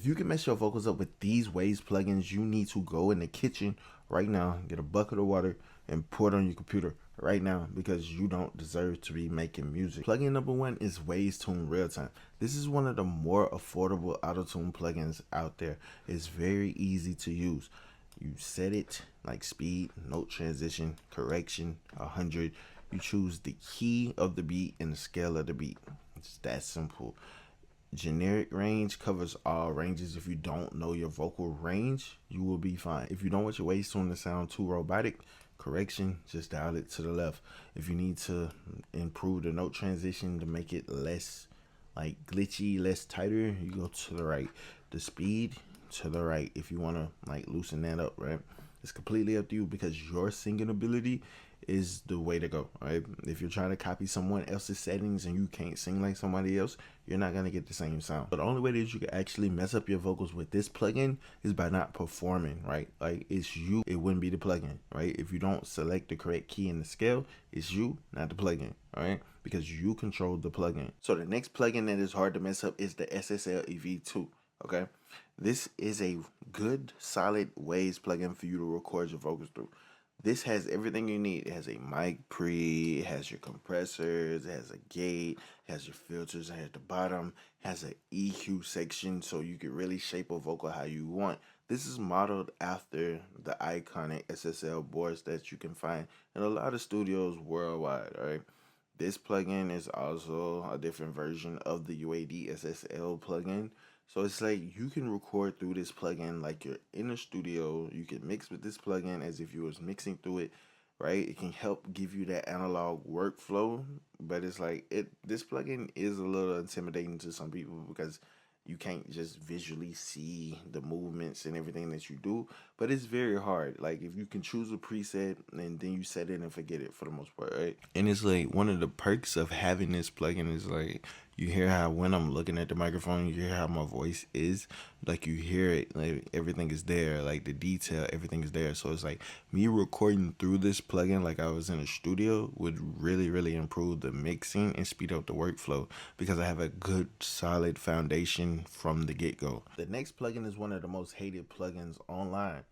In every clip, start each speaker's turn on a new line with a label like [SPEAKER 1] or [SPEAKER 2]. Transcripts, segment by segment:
[SPEAKER 1] If you can mess your vocals up with these Waves plugins, you need to go in the kitchen right now, get a bucket of water, and pour it on your computer right now, because you don't deserve to be making music. Plugin number 1 is Waves Tune Real Time. This is one of the more affordable auto-tune plugins out there. It's very easy to use. You set it like speed, note transition, correction, 100. You choose the key of the beat and the scale of the beat. It's that simple. Generic range covers all ranges. If you don't know your vocal range, you will be fine. If you don't want your Waves tune to sound too robotic, correction, just dial it to the left. If you need to improve the note transition to make it less like glitchy, less tighter, you go to the right. The speed, to the right. If you want to like loosen that up, right? It's completely up to you, because your singing ability is the way to go, right? If you're trying to copy someone else's settings and you can't sing like somebody else, you're not going to get the same sound. But the only way that you can actually mess up your vocals with this plugin is by not performing, right? Like, it's you, it wouldn't be the plugin, right? If you don't select the correct key in the scale, it's you, not the plugin, right? Because you control the plugin. So the next plugin that is hard to mess up is the SSL EV2, okay? This is a good, solid Waves plugin for you to record your vocals through. This has everything you need. It has a mic pre, it has your compressors, it has a gate, it has your filters, it has the bottom, it has an EQ section, so you can really shape a vocal how you want. This is modeled after the iconic SSL boards that you can find in a lot of studios worldwide, alright? This plugin is also a different version of the UAD SSL plugin. So it's like you can record through this plugin like you're in a studio. You can mix with this plugin as if you was mixing through it, right? It can help give you that analog workflow, but it's like this plugin is a little intimidating to some people because you can't just visually see the movements and everything that you do, but it's very hard. Like, if you can choose a preset and then you set it and forget it for the most part, right? And it's like one of the perks of having this plugin is like, you hear how when I'm looking at the microphone, you hear how my voice is. Like, you hear it, like everything is there, like the detail, everything is there. So it's like me recording through this plugin like I was in a studio would really, really improve the mixing and speed up the workflow, because I have a good, solid foundation from the get-go. The next plugin is one of the most hated plugins online.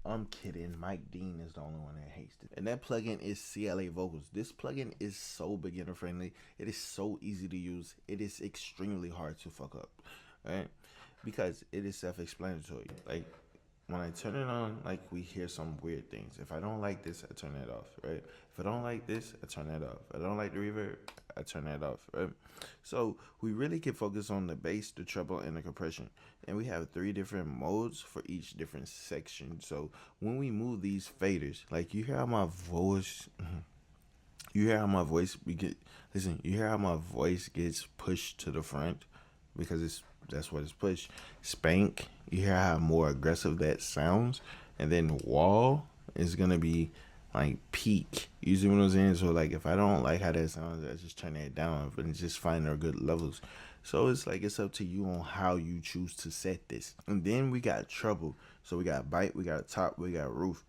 [SPEAKER 1] I'm kidding. Mike Dean is the only one that hates it. And that plugin is CLA Vocals. This plugin is so beginner friendly. It is so easy to use. It is extremely hard to fuck up, right? Because it is self-explanatory. Like, when I turn it on, like, we hear some weird things. If I don't like this, I turn it off, right? If I don't like this, I turn it off. If I don't like the reverb, I turn that off, right? So we really can focus on the bass, the treble, and the compression. And we have 3 different modes for each different section. So when we move these faders, like, you hear how my voice, you hear how my voice gets pushed to the front, because that's what it's pushed. Spank, you hear how more aggressive that sounds. And then wall is gonna be like peak. You see what I'm saying? So like, if I don't like how that sounds, I just turn that down, but just find their good levels. So it's like, it's up to you on how you choose to set this. And then we got treble. So we got bite, we got top, we got roof.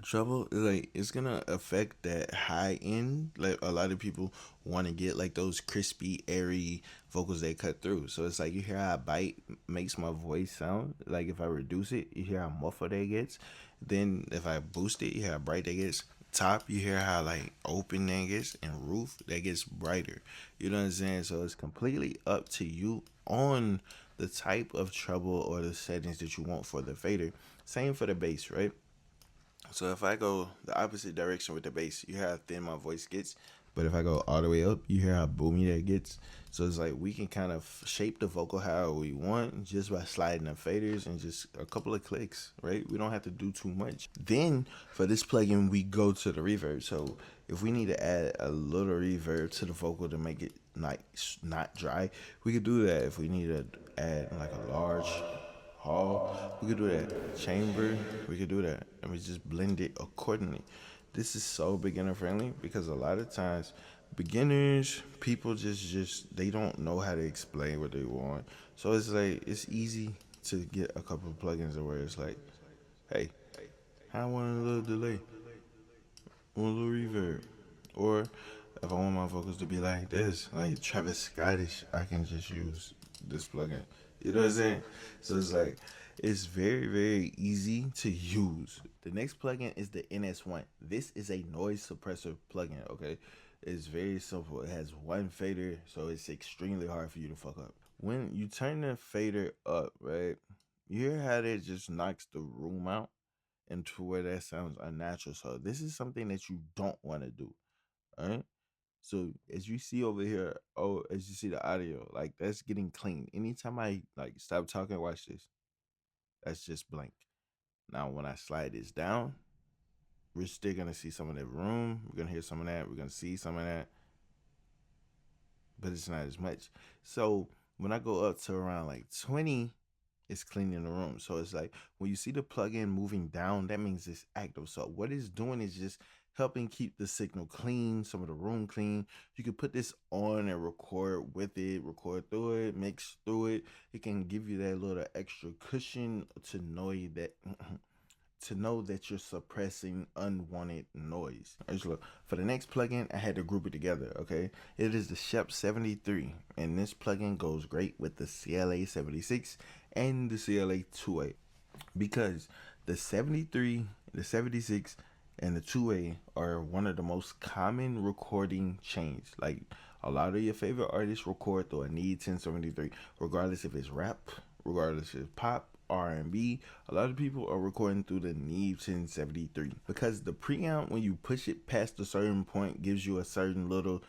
[SPEAKER 1] Treble is like, it's gonna affect that high end. Like, a lot of people want to get like those crispy, airy vocals they cut through. So it's like, you hear how bite makes my voice sound. Like, if I reduce it, you hear how muffled that gets. Then if I boost it, you hear how bright that gets. Top, you hear how like open that gets. And roof, that gets brighter. You know what I'm saying? So it's completely up to you on the type of treble or the settings that you want for the fader. Same for the bass, right? So if I go the opposite direction with the bass, you hear how thin my voice gets. But if I go all the way up, you hear how boomy that gets. So it's like, we can kind of shape the vocal however we want just by sliding the faders and just a couple of clicks, right? We don't have to do too much. Then for this plugin, we go to the reverb. So if we need to add a little reverb to the vocal to make it like not dry, we could do that. If we need to add like a large hall, we could do that. Chamber, we could do that. And we just blend it accordingly. This is so beginner friendly, because a lot of times beginners, people just they don't know how to explain what they want. So it's like, it's easy to get a couple of plugins where it's like, hey, I want a little delay, I want a little reverb. Or if I want my vocals to be like this, like Travis Scottish, I can just use this plugin. You know what I'm saying? So it's like, it's very, very easy to use. The next plugin is the NS1. This is a noise suppressor plugin, okay? It's very simple. It has one fader, so it's extremely hard for you to fuck up. When you turn the fader up, right, you hear how it just knocks the room out into where that sounds unnatural. So this is something that you don't want to do, all right? So as you see over here, oh, as you see the audio, like that's getting clean. Anytime I like stop talking, watch this. That's just blank. Now when I slide this down, we're still gonna see some of that room. We're gonna hear some of that. We're gonna see some of that, but it's not as much. So when I go up to around like 20, it's cleaning the room. So it's like when you see the plugin moving down, that means it's active. So what it's doing is just helping keep the signal clean, some of the room clean. You can put this on and record with it, record through it, mix through it. It can give you that little extra cushion to know that you're suppressing unwanted noise. Just look, for the next plugin, I had to group it together, okay? It is the Shep 73, and this plugin goes great with the CLA 76 and the CLA 2A because the 73, the 76, and the 2A are one of the most common recording chains. Like a lot of your favorite artists record through a Need 1073, regardless if it's rap, regardless if it's pop, R&B. A lot of people are recording through the Need 1073 because the preamp, when you push it past a certain point, gives you a certain little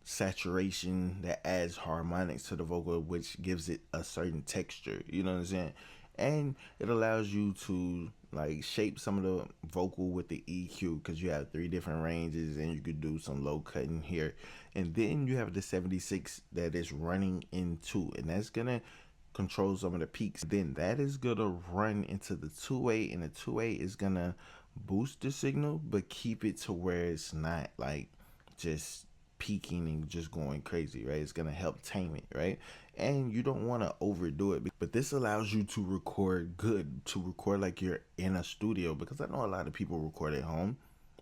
[SPEAKER 1] saturation that adds harmonics to the vocal, which gives it a certain texture. You know what I'm saying? And it allows you to like shape some of the vocal with the EQ because you have 3 different ranges and you could do some low cutting here. And then you have the 76 that is running into, and that's gonna control some of the peaks. Then that is gonna run into the 2A, and the 2A is gonna boost the signal but keep it to where it's not like just peaking and just going crazy, right? It's gonna help tame it, right? And you don't want to overdo it, but this allows you to record good, to record like you're in a studio, because I know a lot of people record at home,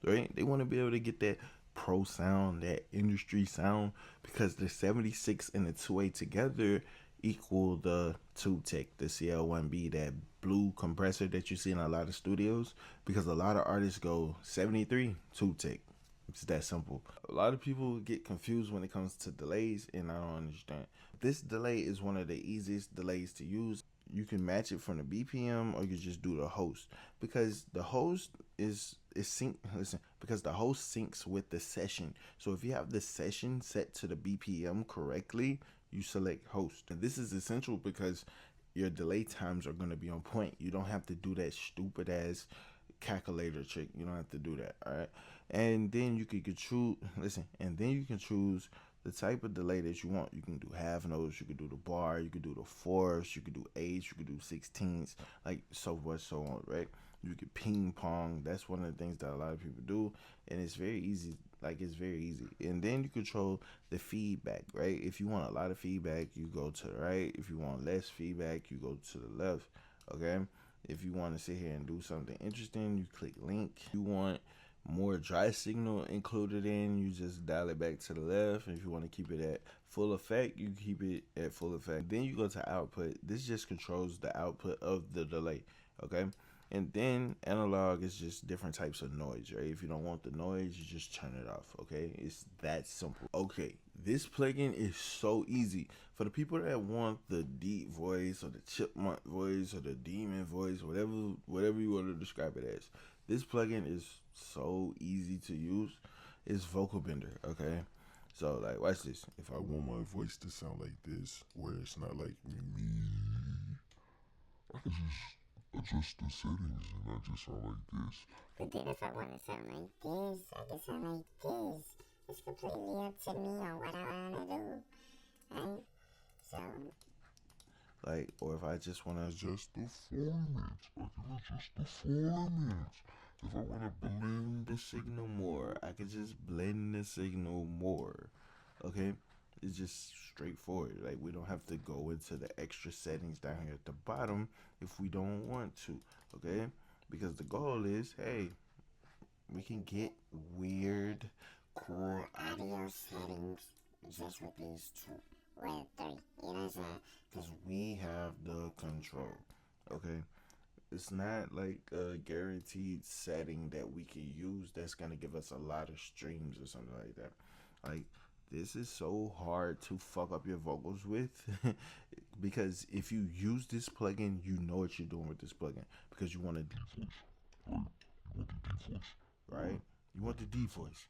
[SPEAKER 1] right? They want to be able to get that pro sound, that industry sound, because the 76 and the 2A together equal the 2-Tech, the CL1B, that blue compressor that you see in a lot of studios, because a lot of artists go 73, 2-Tech. It's that simple. A lot of people get confused when it comes to delays, and I don't understand. This delay is one of the easiest delays to use. You can match it from the BPM, or you just do the host, because the host is sync. Listen, because the host syncs with the session. So if you have the session set to the BPM correctly, you select host. And this is essential because your delay times are going to be on point. You don't have to do that stupid ass calculator trick. You don't have to do that. All right. And then you can choose, and then you can choose the type of delay that you want. You can do half notes, you can do the bar, you can do the fourths, you can do eighths, you can do 16ths, like so forth, so on, right? You can ping pong. That's one of the things that a lot of people do, and it's very easy. Like, it's very easy. And then you control the feedback, right? If you want a lot of feedback, you go to the right. If you want less feedback, you go to the left, okay? If you want to sit here and do something interesting, you click link. You want more dry signal included in, you just dial it back to the left. And if you want to keep it at full effect, you keep it at full effect. Then you go to output. This just controls the output of the delay, okay? And then analog is just different types of noise, right? If you don't want the noise, you just turn it off, okay? It's that simple. Okay, this plugin is so easy. For the people that want the deep voice, or the chipmunk voice, or the demon voice, whatever you want to describe it as, this plugin is so easy to use. It's vocal bender, okay? So like, watch this.
[SPEAKER 2] If I want my voice to sound like this, where it's not like me, I can just adjust the settings and I just sound like this.
[SPEAKER 3] But then if I want to sound like this, I can sound like this. It's completely up to me on what I want to do, right? So,
[SPEAKER 1] like, or if I just want to
[SPEAKER 2] adjust the formats, I can adjust the formats. If I want to blend
[SPEAKER 1] the signal more, I can just blend the signal more, okay? It's just straightforward. Like, we don't have to go into the extra settings down here at the bottom if we don't want to, okay? Because the goal is, hey, we can get weird, cool
[SPEAKER 3] audio settings just with these two. with 3. You know what I'm saying?
[SPEAKER 1] Because we have the control. Okay? It's not like a guaranteed setting that we can use that's going to give us a lot of streams or something like that. Like, this is so hard to fuck up your vocals with because if you use this plugin, you know what you're doing with this plugin because you want to, right? You want the D voice.